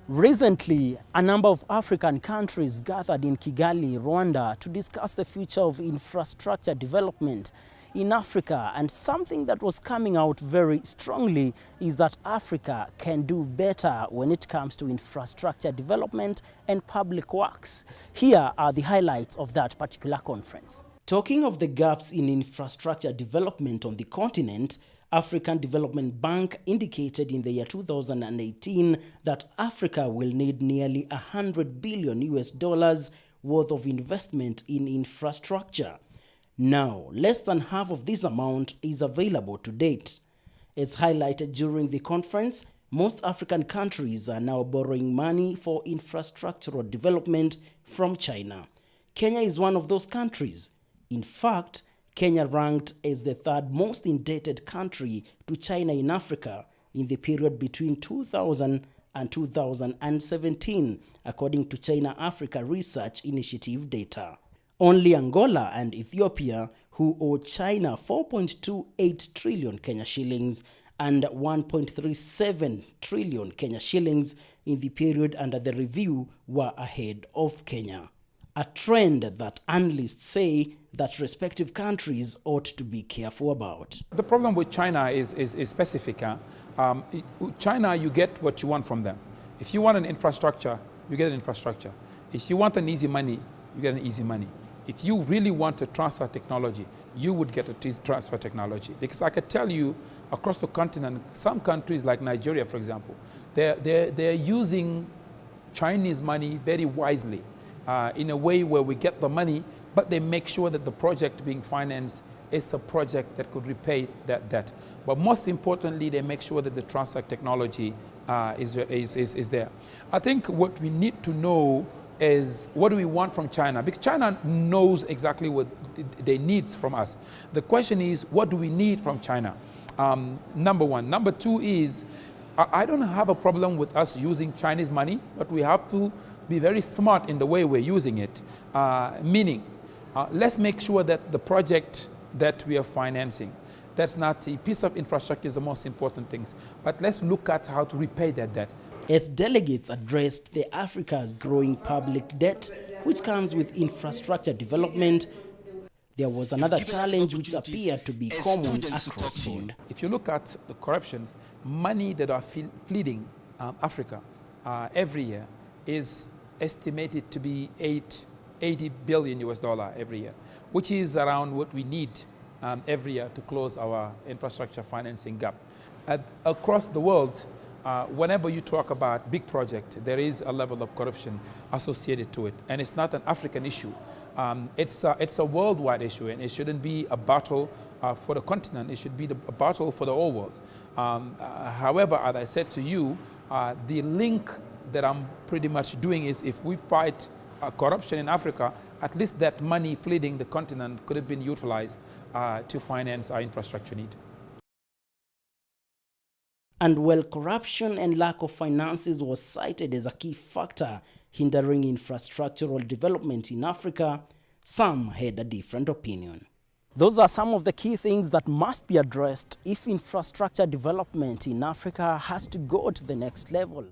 Recently, a number of African countries gathered in Kigali, Rwanda, to discuss the future of infrastructure development in Africa. And something that was coming out very strongly is that Africa can do better when it comes to infrastructure development and public works. Here are the highlights of that particular conference. Talking of the gaps in infrastructure development on the continent, African Development Bank indicated in the year 2018 that Africa will need nearly $100 billion worth of investment in infrastructure. Now, less than half of this amount is available to date. As highlighted during the conference, most African countries are now borrowing money for infrastructural development from China. Kenya is one of those countries. In fact, Kenya ranked as the third most indebted country to China in Africa in the period between 2000 and 2017, according to China Africa Research Initiative data. Only Angola and Ethiopia, who owe China 4.28 trillion Kenya shillings and 1.37 trillion Kenya shillings in the period under the review, were ahead of Kenya. A trend that analysts say that respective countries ought to be careful about. The problem with China is specific. China, you get what you want from them. If you want an infrastructure, you get an infrastructure. If you want an easy money, you get an easy money. If you really want to transfer technology, you would get a transfer technology. Because I could tell you, across the continent, some countries like Nigeria, for example, they're using Chinese money very wisely. In a way where we get the money, but they make sure that the project being financed is a project that could repay that debt. But most importantly, they make sure that the transfer technology is there. I think what we need to know is what do we want from China? Because China knows exactly what they need from us. The question is, what do we need from China? Number one. Number two is, I don't have a problem with us using Chinese money, but we have to be very smart in the way we're using it. Meaning, let's make sure that the project that we are financing, that's not a piece of infrastructure is the most important things, but let's look at how to repay that debt. As delegates addressed the Africa's growing public debt, which comes with infrastructure development, there was another challenge which appeared to be common across the board. If you look at the corruptions, money that are fleeing Africa every year is estimated to be $80 billion every year, which is around what we need every year to close our infrastructure financing gap. Across the world, whenever you talk about big project, there is a level of corruption associated to it, and it's not an African issue. It's a worldwide issue, and it shouldn't be a battle for the continent. It should be a battle for the whole world. However, as I said to you, the link that I'm pretty much doing is if we fight corruption in Africa, at least that money fleeing the continent could have been utilized to finance our infrastructure need. And while corruption and lack of finances was cited as a key factor hindering infrastructural development in Africa, some had a different opinion. Those are some of the key things that must be addressed if infrastructure development in Africa has to go to the next level.